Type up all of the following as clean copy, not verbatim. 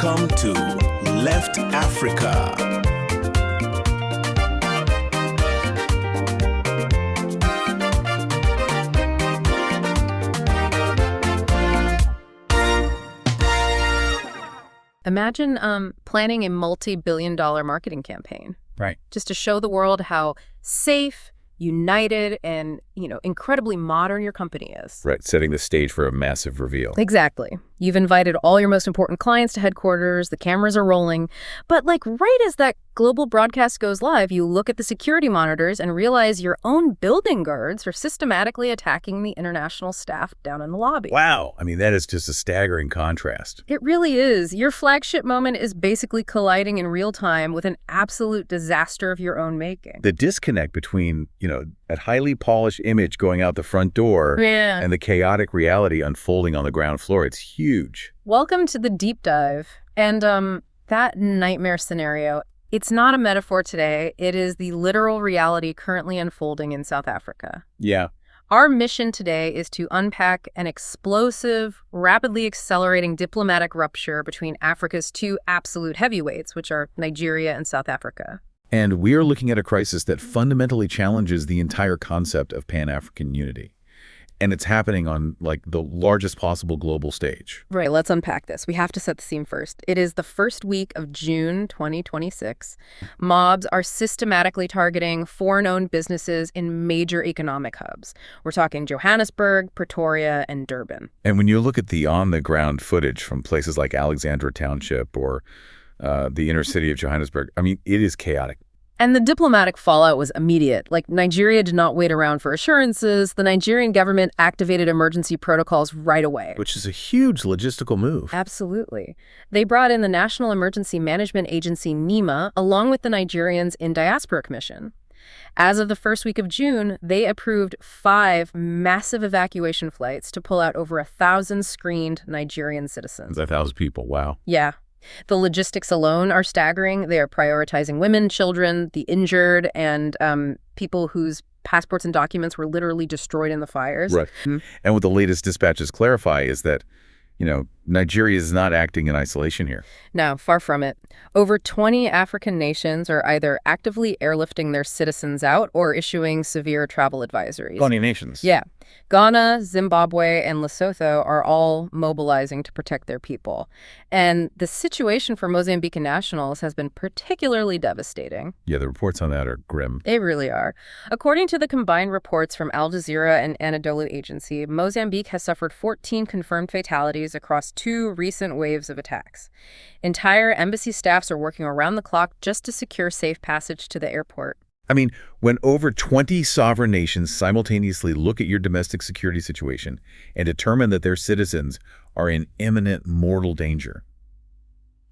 Welcome to Left Africa. Imagine planning a multi-billion-dollar marketing campaign. Right. Just to show the world how safe, united, and, incredibly modern your company is. Right, setting the stage for a massive reveal. Exactly. You've invited all your most important clients to headquarters, the cameras are rolling, but right as that global broadcast goes live, you look at the security monitors and realize your own building guards are systematically attacking the international staff down in the lobby. Wow. I mean, that is just a staggering contrast. It really is. Your flagship moment is basically colliding in real time with an absolute disaster of your own making. The disconnect between, that highly polished image going out the front door and the chaotic reality unfolding on the ground floor, it's huge. Welcome to the deep dive. And that nightmare scenario, it's not a metaphor today. It is the literal reality currently unfolding in South Africa. Yeah. Our mission today is to unpack an explosive, rapidly accelerating diplomatic rupture between Africa's two absolute heavyweights, which are Nigeria and South Africa. And we are looking at a crisis that fundamentally challenges the entire concept of Pan-African unity. And it's happening on, the largest possible global stage. Right, let's unpack this. We have to set the scene first. It is the first week of June 2026. Mobs are systematically targeting foreign-owned businesses in major economic hubs. We're talking Johannesburg, Pretoria, and Durban. And when you look at the on-the-ground footage from places like Alexandra Township or the inner city of Johannesburg, I mean, it is chaotic. And the diplomatic fallout was immediate. Nigeria did not wait around for assurances. The Nigerian government activated emergency protocols right away. Which is a huge logistical move. Absolutely. They brought in the National Emergency Management Agency, NEMA, along with the Nigerians in Diaspora Commission. As of the first week of June, they approved 5 massive evacuation flights to pull out over 1,000 screened Nigerian citizens. 1,000 people, wow. Yeah. The logistics alone are staggering. They are prioritizing women, children, the injured, and people whose passports and documents were literally destroyed in the fires. Right. And what the latest dispatches clarify is that, Nigeria is not acting in isolation here. No, far from it. Over 20 African nations are either actively airlifting their citizens out or issuing severe travel advisories. 20 nations. Yeah. Ghana, Zimbabwe, and Lesotho are all mobilizing to protect their people. And the situation for Mozambican nationals has been particularly devastating. Yeah, the reports on that are grim. They really are. According to the combined reports from Al Jazeera and Anadolu Agency, Mozambique has suffered 14 confirmed fatalities across 2 recent waves of attacks. Entire embassy staffs are working around the clock just to secure safe passage to the airport. I mean, when over 20 sovereign nations simultaneously look at your domestic security situation and determine that their citizens are in imminent mortal danger,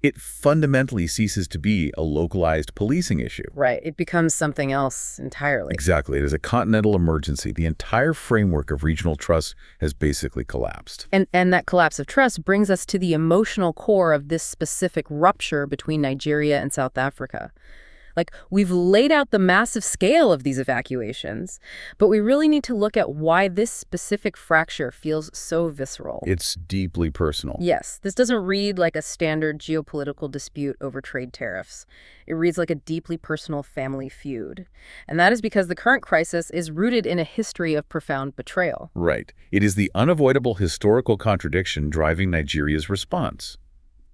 it fundamentally ceases to be a localized policing issue. Right. It becomes something else entirely. Exactly. It is a continental emergency. The entire framework of regional trust has basically collapsed. And that collapse of trust brings us to the emotional core of this specific rupture between Nigeria and South Africa. We've laid out the massive scale of these evacuations, but we really need to look at why this specific fracture feels so visceral. It's deeply personal. Yes, this doesn't read like a standard geopolitical dispute over trade tariffs. It reads like a deeply personal family feud. And that is because the current crisis is rooted in a history of profound betrayal. Right. It is the unavoidable historical contradiction driving Nigeria's response.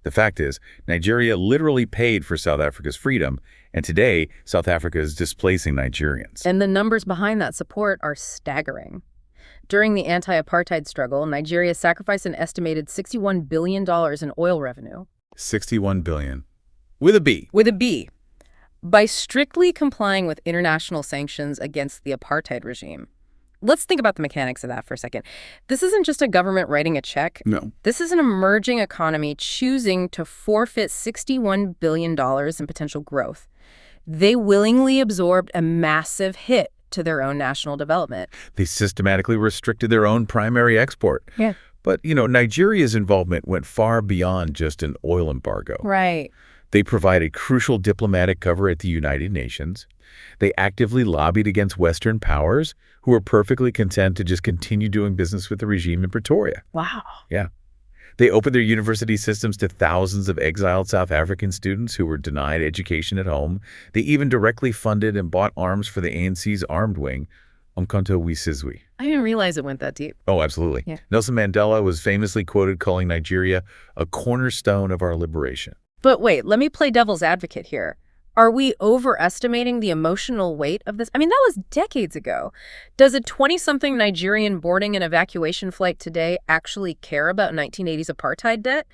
The fact is, Nigeria literally paid for South Africa's freedom, and today, South Africa is displacing Nigerians. And the numbers behind that support are staggering. During the anti-apartheid struggle, Nigeria sacrificed an estimated $61 billion in oil revenue. $61 billion. With a B. With a B. By strictly complying with international sanctions against the apartheid regime. Let's think about the mechanics of that for a second. This isn't just a government writing a check. No. This is an emerging economy choosing to forfeit $61 billion in potential growth. They willingly absorbed a massive hit to their own national development. They systematically restricted their own primary export. Yeah. But, Nigeria's involvement went far beyond just an oil embargo. Right. They provided crucial diplomatic cover at the United Nations. They actively lobbied against Western powers who were perfectly content to just continue doing business with the regime in Pretoria. Wow. Yeah. They opened their university systems to thousands of exiled South African students who were denied education at home. They even directly funded and bought arms for the ANC's armed wing, Umkhonto we Sizwe. I didn't realize it went that deep. Oh, absolutely. Yeah. Nelson Mandela was famously quoted calling Nigeria a cornerstone of our liberation. But wait, let me play devil's advocate here. Are we overestimating the emotional weight of this? I mean, that was decades ago. Does a 20-something Nigerian boarding an evacuation flight today actually care about 1980s apartheid debt?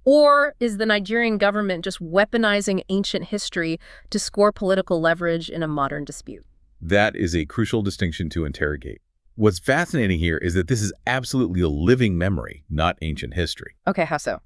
Or is the Nigerian government just weaponizing ancient history to score political leverage in a modern dispute? That is a crucial distinction to interrogate. What's fascinating here is that this is absolutely a living memory, not ancient history. Okay, how so?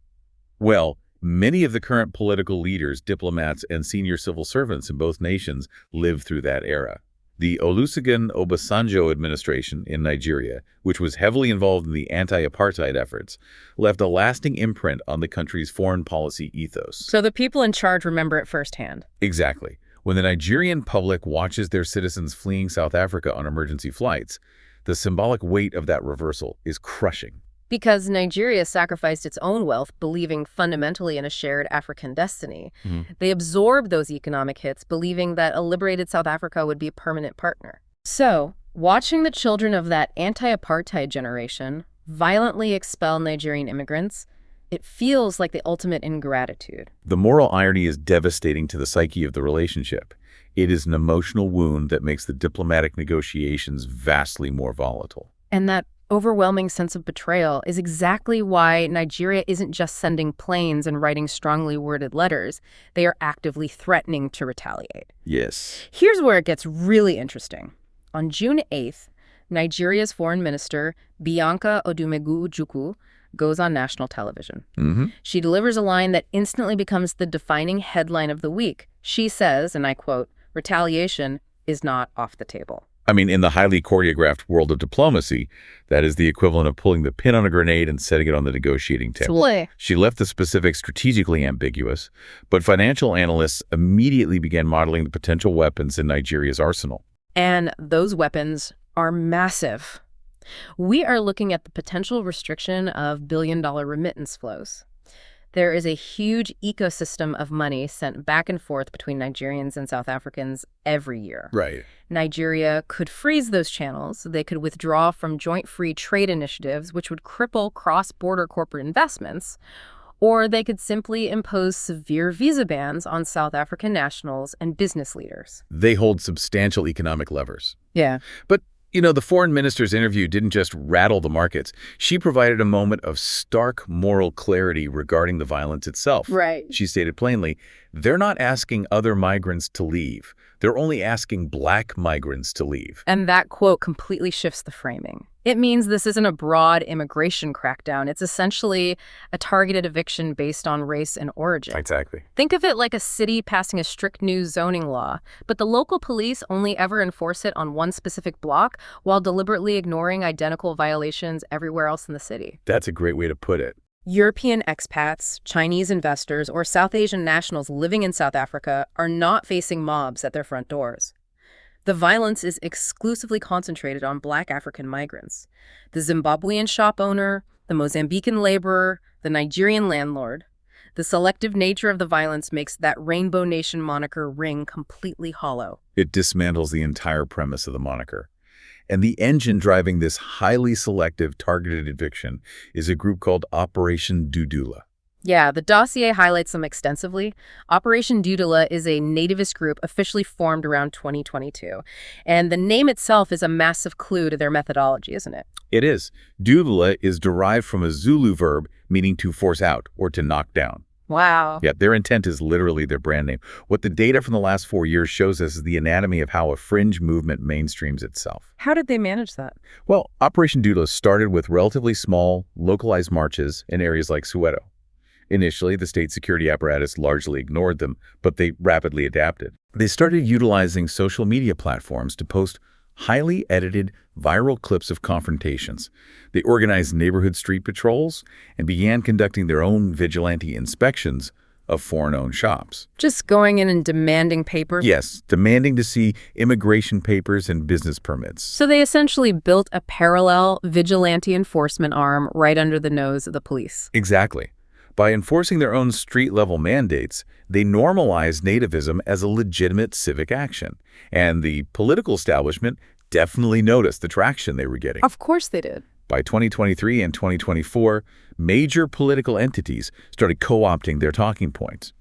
Well, many of the current political leaders, diplomats, and senior civil servants in both nations lived through that era. The Olusegun Obasanjo administration in Nigeria, which was heavily involved in the anti-apartheid efforts, left a lasting imprint on the country's foreign policy ethos. So the people in charge remember it firsthand. Exactly. When the Nigerian public watches their citizens fleeing South Africa on emergency flights, the symbolic weight of that reversal is crushing. Because Nigeria sacrificed its own wealth, believing fundamentally in a shared African destiny. They absorbed those economic hits, believing that a liberated South Africa would be a permanent partner. So, watching the children of that anti-apartheid generation violently expel Nigerian immigrants, it feels like the ultimate ingratitude. The moral irony is devastating to the psyche of the relationship. It is an emotional wound that makes the diplomatic negotiations vastly more volatile. And that overwhelming sense of betrayal is exactly why Nigeria isn't just sending planes and writing strongly worded letters. They are actively threatening to retaliate. Yes. Here's where it gets really interesting. On June 8th, Nigeria's foreign minister, Bianca Odumegwu-Ojukwu, goes on national television. She delivers a line that instantly becomes the defining headline of the week. She says, and I quote, "Retaliation is not off the table." I mean, in the highly choreographed world of diplomacy, that is the equivalent of pulling the pin on a grenade and setting it on the negotiating table. She left the specifics strategically ambiguous, but financial analysts immediately began modeling the potential weapons in Nigeria's arsenal. And those weapons are massive. We are looking at the potential restriction of billion-dollar remittance flows. There is a huge ecosystem of money sent back and forth between Nigerians and South Africans every year. Right. Nigeria could freeze those channels. They could withdraw from joint free trade initiatives, which would cripple cross-border corporate investments, or they could simply impose severe visa bans on South African nationals and business leaders. They hold substantial economic levers. Yeah. But you know, the foreign minister's interview didn't just rattle the markets. She provided a moment of stark moral clarity regarding the violence itself. Right. She stated plainly, they're not asking other migrants to leave. They're only asking Black migrants to leave. And that quote completely shifts the framing. It means this isn't a broad immigration crackdown. It's essentially a targeted eviction based on race and origin. Exactly. Think of it like a city passing a strict new zoning law, but the local police only ever enforce it on one specific block while deliberately ignoring identical violations everywhere else in the city. That's a great way to put it. European expats, Chinese investors, or South Asian nationals living in South Africa are not facing mobs at their front doors. The violence is exclusively concentrated on Black African migrants. The Zimbabwean shop owner, the Mozambican laborer, the Nigerian landlord. The selective nature of the violence makes that Rainbow Nation moniker ring completely hollow. It dismantles the entire premise of the moniker. And the engine driving this highly selective targeted eviction is a group called Operation Dudula. Yeah, the dossier highlights them extensively. Operation Dudula is a nativist group officially formed around 2022. And the name itself is a massive clue to their methodology, isn't it? It is. Dudula is derived from a Zulu verb meaning to force out or to knock down. Wow. Yeah, their intent is literally their brand name. What the data from the last 4 years shows us is the anatomy of how a fringe movement mainstreams itself. How did they manage that? Well, Operation Dudula started with relatively small, localized marches in areas like Soweto. Initially, the state security apparatus largely ignored them, but they rapidly adapted. They started utilizing social media platforms to post highly edited, viral clips of confrontations. They organized neighborhood street patrols and began conducting their own vigilante inspections of foreign-owned shops. Just going in and demanding papers? Yes, demanding to see immigration papers and business permits. So they essentially built a parallel vigilante enforcement arm right under the nose of the police. Exactly. By enforcing their own street-level mandates, they normalized nativism as a legitimate civic action. And the political establishment definitely noticed the traction they were getting. Of course they did. By 2023 and 2024, major political entities started co-opting their talking points.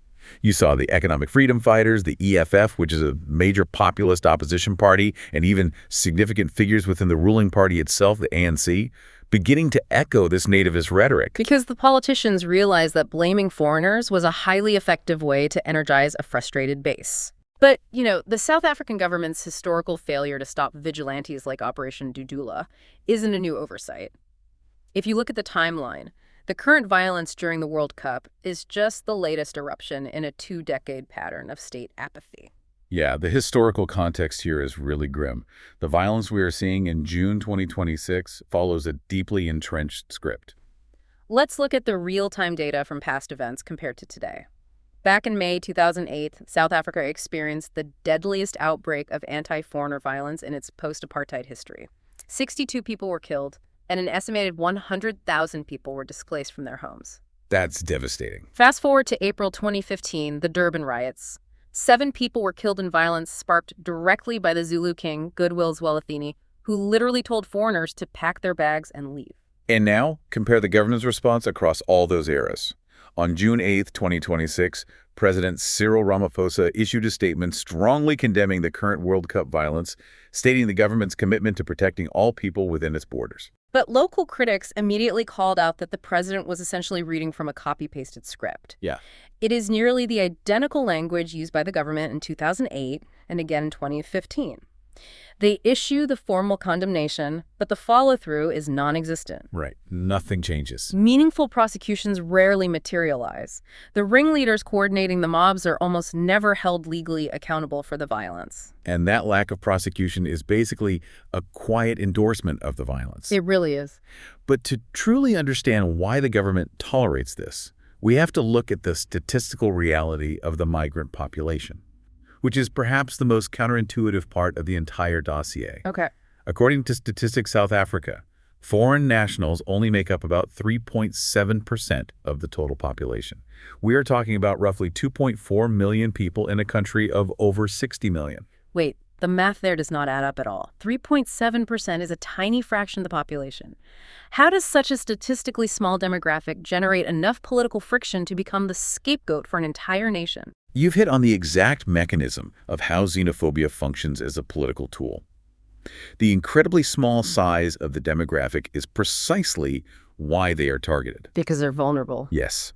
You saw the Economic Freedom Fighters, the EFF, which is a major populist opposition party, and even significant figures within the ruling party itself, the ANC, beginning to echo this nativist rhetoric. Because the politicians realized that blaming foreigners was a highly effective way to energize a frustrated base. But, the South African government's historical failure to stop vigilantes like Operation Dudula isn't a new oversight. If you look at the timeline, the current violence during the World Cup is just the latest eruption in a 2-decade pattern of state apathy. Yeah, the historical context here is really grim. The violence we are seeing in June 2026 follows a deeply entrenched script. Let's look at the real-time data from past events compared to today. Back in May 2008, South Africa experienced the deadliest outbreak of anti-foreigner violence in its post-apartheid history. 62 people were killed, and an estimated 100,000 people were displaced from their homes. That's devastating. Fast forward to April 2015, the Durban riots. 7 people were killed in violence sparked directly by the Zulu king, Goodwill Zwelithini, who literally told foreigners to pack their bags and leave. And now, compare the government's response across all those eras. On June 8, 2026, President Cyril Ramaphosa issued a statement strongly condemning the current World Cup violence, stating the government's commitment to protecting all people within its borders. But local critics immediately called out that the president was essentially reading from a copy-pasted script. Yeah. It is nearly the identical language used by the government in 2008 and again in 2015. They issue the formal condemnation, but the follow-through is non-existent. Right. Nothing changes. Meaningful prosecutions rarely materialize. The ringleaders coordinating the mobs are almost never held legally accountable for the violence. And that lack of prosecution is basically a quiet endorsement of the violence. It really is. But to truly understand why the government tolerates this, we have to look at the statistical reality of the migrant population, which is perhaps the most counterintuitive part of the entire dossier. Okay. According to Statistics South Africa, foreign nationals only make up about 3.7% of the total population. We are talking about roughly 2.4 million people in a country of over 60 million. Wait, the math there does not add up at all. 3.7% is a tiny fraction of the population. How does such a statistically small demographic generate enough political friction to become the scapegoat for an entire nation? You've hit on the exact mechanism of how xenophobia functions as a political tool. The incredibly small size of the demographic is precisely why they are targeted. Because they're vulnerable. Yes.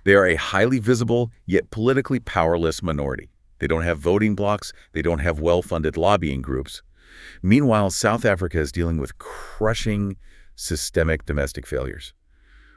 They are a highly visible, yet politically powerless minority. They don't have voting blocs. They don't have well-funded lobbying groups. Meanwhile, South Africa is dealing with crushing systemic domestic failures.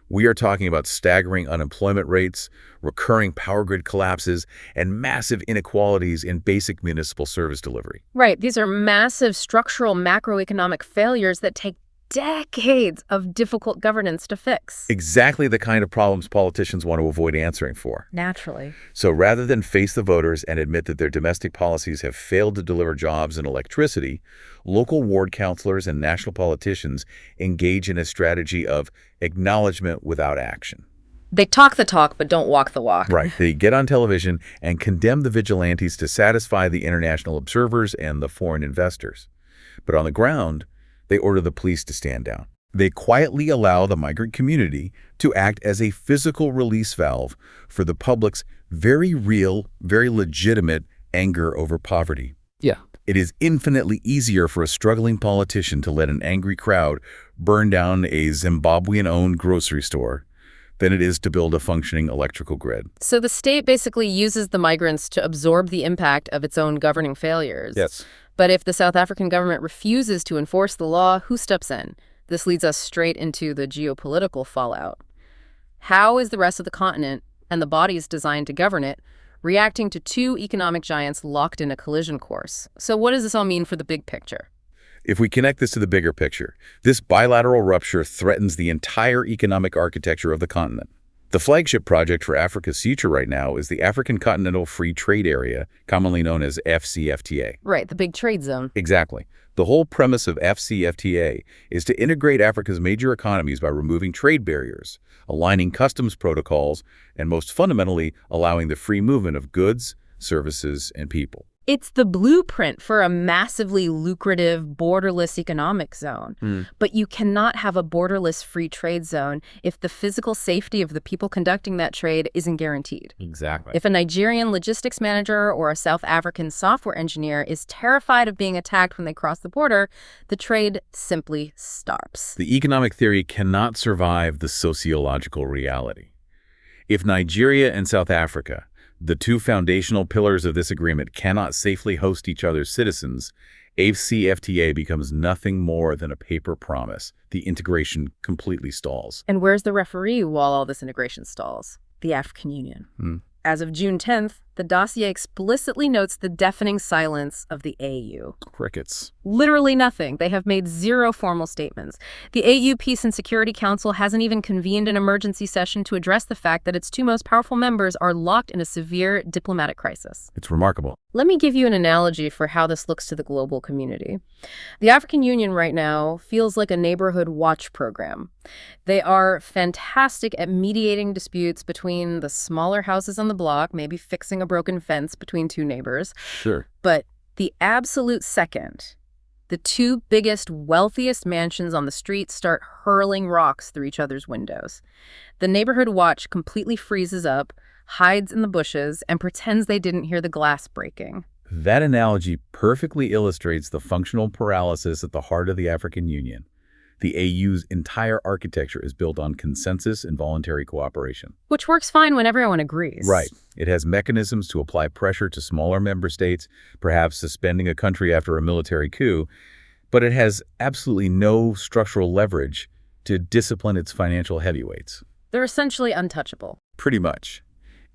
We are talking about staggering unemployment rates, recurring power grid collapses, and massive inequalities in basic municipal service delivery. Right. These are massive structural macroeconomic failures that take decades of difficult governance to fix. Exactly the kind of problems politicians want to avoid answering for. Naturally. So rather than face the voters and admit that their domestic policies have failed to deliver jobs and electricity, local ward councilors and national politicians engage in a strategy of acknowledgement without action. They talk the talk, but don't walk the walk. Right. They get on television and condemn the vigilantes to satisfy the international observers and the foreign investors. But on the ground, they order the police to stand down. They quietly allow the migrant community to act as a physical release valve for the public's very real, very legitimate anger over poverty. Yeah. It is infinitely easier for a struggling politician to let an angry crowd burn down a Zimbabwean-owned grocery store than it is to build a functioning electrical grid. So the state basically uses the migrants to absorb the impact of its own governing failures. Yes. But if the South African government refuses to enforce the law, who steps in? This leads us straight into the geopolitical fallout. How is the rest of the continent, and the bodies designed to govern it, reacting to two economic giants locked in a collision course? So what does this all mean for the big picture? If we connect this to the bigger picture, this bilateral rupture threatens the entire economic architecture of the continent. The flagship project for Africa's future right now is the African Continental Free Trade Area, commonly known as FCFTA. Right, the big trade zone. Exactly. The whole premise of FCFTA is to integrate Africa's major economies by removing trade barriers, aligning customs protocols, and most fundamentally, allowing the free movement of goods, services, and people. It's the blueprint for a massively lucrative, borderless economic zone. But you cannot have a borderless free trade zone if the physical safety of the people conducting that trade isn't guaranteed. Exactly. If a Nigerian logistics manager or a South African software engineer is terrified of being attacked when they cross the border, the trade simply stops. The economic theory cannot survive the sociological reality. If Nigeria and South Africa, the two foundational pillars of this agreement, cannot safely host each other's citizens, FCFTA becomes nothing more than a paper promise. The integration completely stalls. And where's the referee while all this integration stalls? The African Union. As of June 10th, the dossier explicitly notes the deafening silence of the AU. Crickets. Literally nothing. They have made zero formal statements. The AU Peace and Security Council hasn't even convened an emergency session to address the fact that its two most powerful members are locked in a severe diplomatic crisis. It's remarkable. Let me give you an analogy for how this looks to the global community. The African Union right now feels like a neighborhood watch program. They are fantastic at mediating disputes between the smaller houses on the block, maybe fixing a broken fence between two neighbors. Sure. But the absolute second the two biggest, wealthiest mansions on the street start hurling rocks through each other's windows, the neighborhood watch completely freezes up, hides in the bushes, and pretends they didn't hear the glass breaking. That analogy perfectly illustrates the functional paralysis at the heart of the African Union. The AU's entire architecture is built on consensus and voluntary cooperation. Which works fine when everyone agrees. Right. It has mechanisms to apply pressure to smaller member states, perhaps suspending a country after a military coup, but it has absolutely no structural leverage to discipline its financial heavyweights. They're essentially untouchable. Pretty much.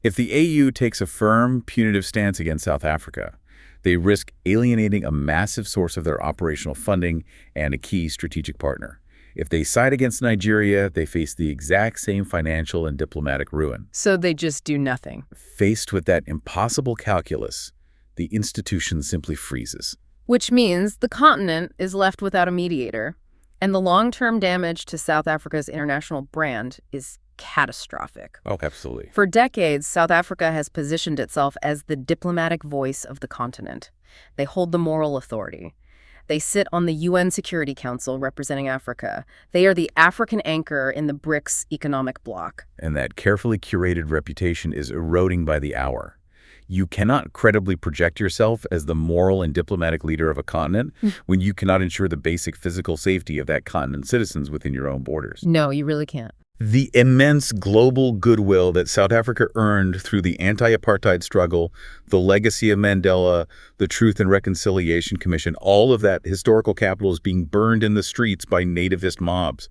If the AU takes a firm, punitive stance against South Africa, they risk alienating a massive source of their operational funding and a key strategic partner. If they side against Nigeria, they face the exact same financial and diplomatic ruin. So they just do nothing. Faced with that impossible calculus, the institution simply freezes. Which means the continent is left without a mediator, and the long-term damage to South Africa's international brand is catastrophic. Oh, absolutely. For decades, South Africa has positioned itself as the diplomatic voice of the continent. They hold the moral authority. They sit on the UN Security Council representing Africa. They are the African anchor in the BRICS economic bloc. And that carefully curated reputation is eroding by the hour. You cannot credibly project yourself as the moral and diplomatic leader of a continent when you cannot ensure the basic physical safety of that continent's citizens within your own borders. No, you really can't. The immense global goodwill that South Africa earned through the anti-apartheid struggle, the legacy of Mandela, the Truth and Reconciliation Commission, all of that historical capital is being burned in the streets by nativist mobs.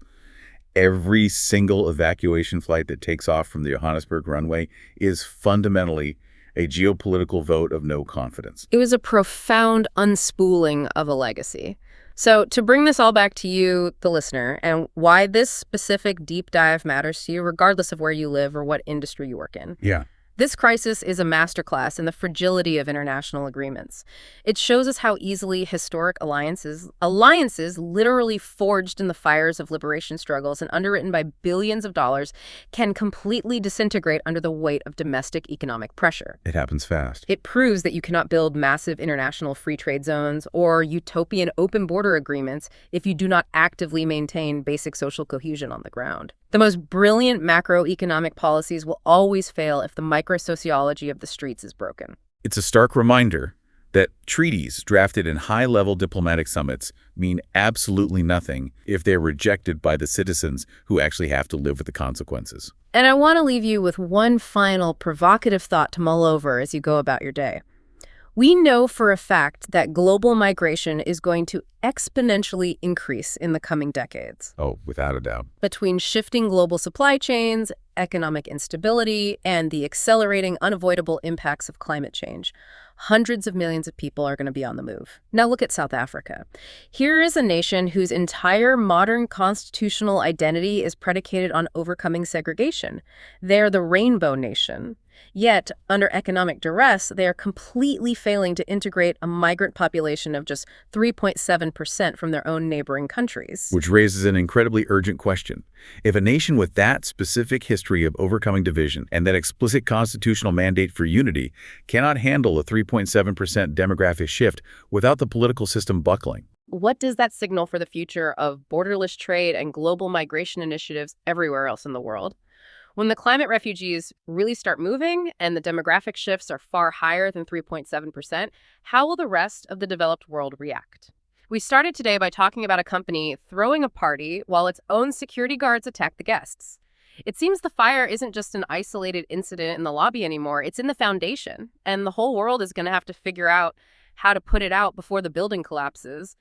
Every single evacuation flight that takes off from the Johannesburg runway is fundamentally a geopolitical vote of no confidence. It was a profound unspooling of a legacy. So to bring this all back to you, the listener, and why this specific deep dive matters to you, regardless of where you live or what industry you work in. Yeah. This crisis is a masterclass in the fragility of international agreements. It shows us how easily historic alliances literally forged in the fires of liberation struggles and underwritten by billions of dollars, can completely disintegrate under the weight of domestic economic pressure. It happens fast. It proves that you cannot build massive international free trade zones or utopian open border agreements if you do not actively maintain basic social cohesion on the ground. The most brilliant macroeconomic policies will always fail if the microsociology of the streets is broken. It's a stark reminder that treaties drafted in high-level diplomatic summits mean absolutely nothing if they're rejected by the citizens who actually have to live with the consequences. And I want to leave you with one final provocative thought to mull over as you go about your day. We know for a fact that global migration is going to exponentially increase in the coming decades. Oh, without a doubt. Between shifting global supply chains, economic instability, and the accelerating, unavoidable impacts of climate change. Hundreds of millions of people are going to be on the move. Now look at South Africa. Here is a nation whose entire modern constitutional identity is predicated on overcoming segregation. They're the rainbow nation. Yet, under economic duress, they are completely failing to integrate a migrant population of just 3.7% from their own neighboring countries. Which raises an incredibly urgent question. If a nation with that specific history of overcoming division and that explicit constitutional mandate for unity cannot handle a 3.7% demographic shift without the political system buckling, what does that signal for the future of borderless trade and global migration initiatives everywhere else in the world? When the climate refugees really start moving and the demographic shifts are far higher than 3.7%, how will the rest of the developed world react? We started today by talking about a company throwing a party while its own security guards attack the guests. It seems the fire isn't just an isolated incident in the lobby anymore, it's in the foundation, and the whole world is going to have to figure out how to put it out before the building collapses.